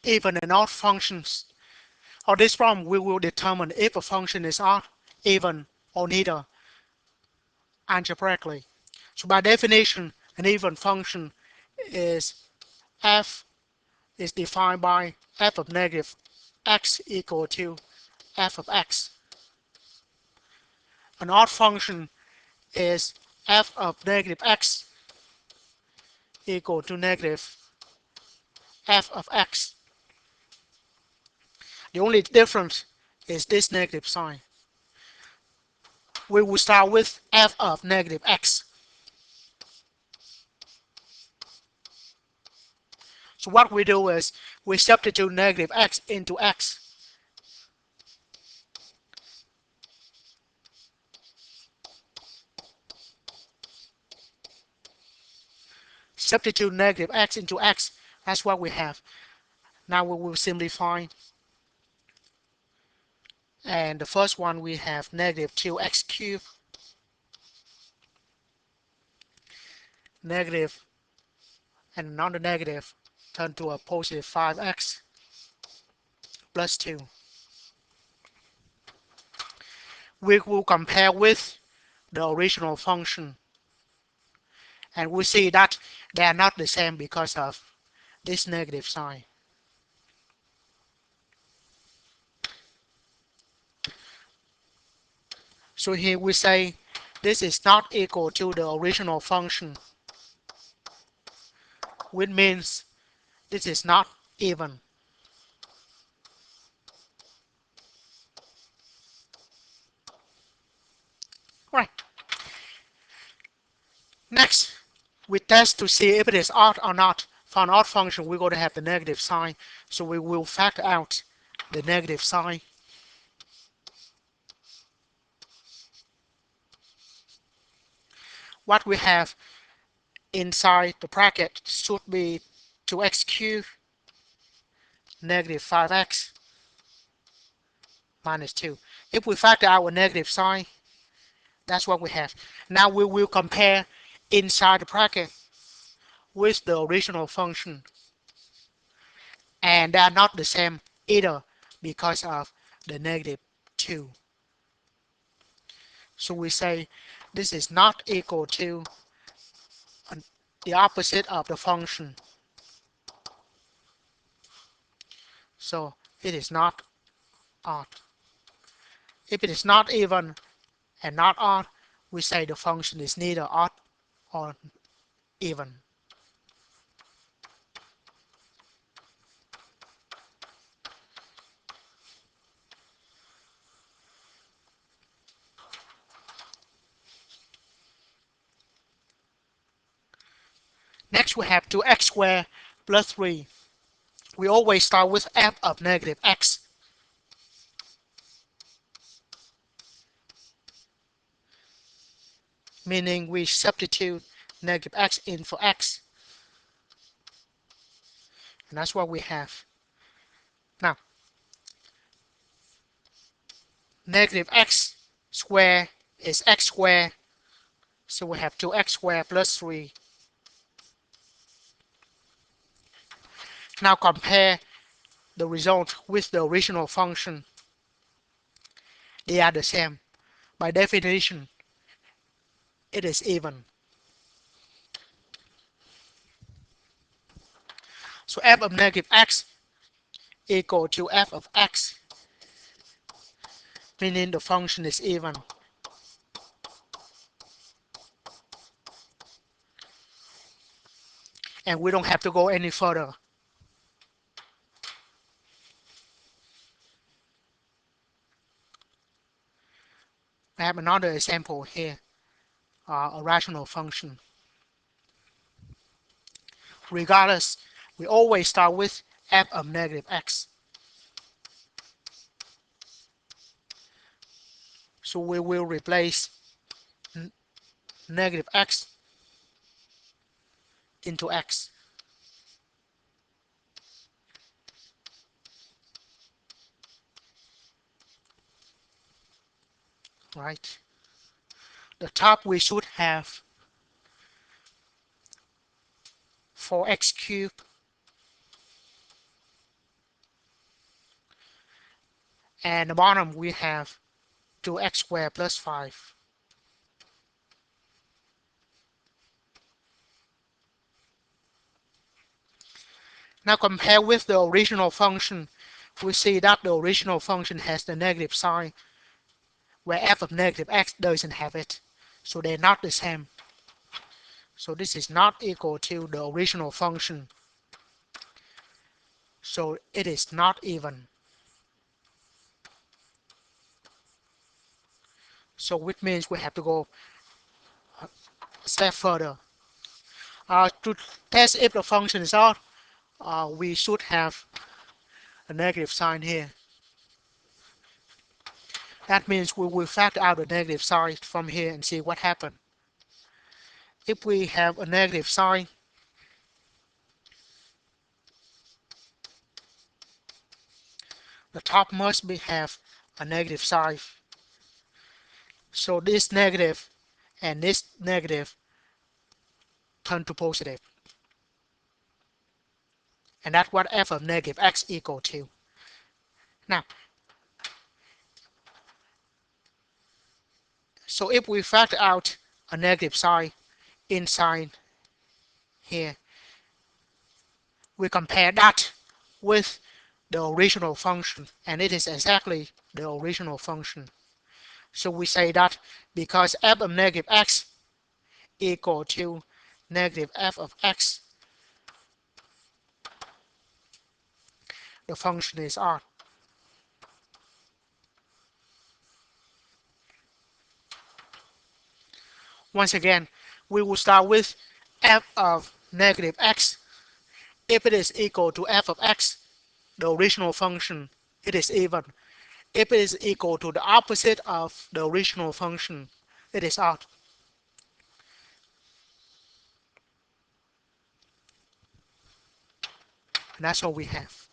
even and odd functions. On this problem, we will determine if a function is odd, even, or neither algebraically. So by definition, an even function is f is defined by f of negative x equal to f of x. An odd function is f of negative x equal to negative f of x. The only difference is this negative sign. We will start with f of negative x. So what we do is we substitute negative x into x. Substitute negative x into x. That's what we have. Now we will simplify. And the first one we have negative 2x cubed, negative, and another negative turn to a positive 5x plus 2. We will compare with the original function, and we see that they are not the same because of this negative sign. So here we say this is not equal to the original function, which means this is not even. Right. Next, we test to see if it is odd or not. For an odd function, we're going to have the negative sign, so we will factor out the negative sign. What we have inside the bracket should be 2x cubed negative 5x minus 2. If we factor out a negative sign, that's what we have. Now we will compare inside the bracket with the original function, and they are not the same either because of the negative 2. So we say this is not equal to the opposite of the function. So it is not odd. If it is not even and not odd, we say the function is neither odd or even. Next we have 2x squared plus 3. We always start with f of negative x, meaning we substitute negative x in for x, and that's what we have. Now, negative x squared is x squared, so we have 2x squared plus 3. Now compare the result with the original function. They are the same. By definition, it is even. So f of negative x equal to f of x, meaning the function is even. And we don't have to go any further. I have another example here, a rational function. Regardless, we always start with f of negative x. So we will replace negative x into x. Right? The top we should have 4x cubed and the bottom we have 2x squared plus 5. Now compare with the original function. We see that the original function has the negative sign, where f of negative x doesn't have it. So they're not the same. So this is not equal to the original function. So it is not even. So which means we have to go a step further. To test if the function is odd, we should have a negative sign here. That means we will factor out the negative sign from here and see what happens. If we have a negative sign, the top must have a negative sign. So this negative and this negative turn to positive. And that's what f of negative x equal to. Now, so if we factor out a negative sign inside here, we compare that with the original function, and it is exactly the original function. So we say that because f of negative x equal to negative f of x, the function is odd. Once again, we will start with f of negative x. If it is equal to f of x, the original function, it is even. If it is equal to the opposite of the original function, it is odd. And that's all we have.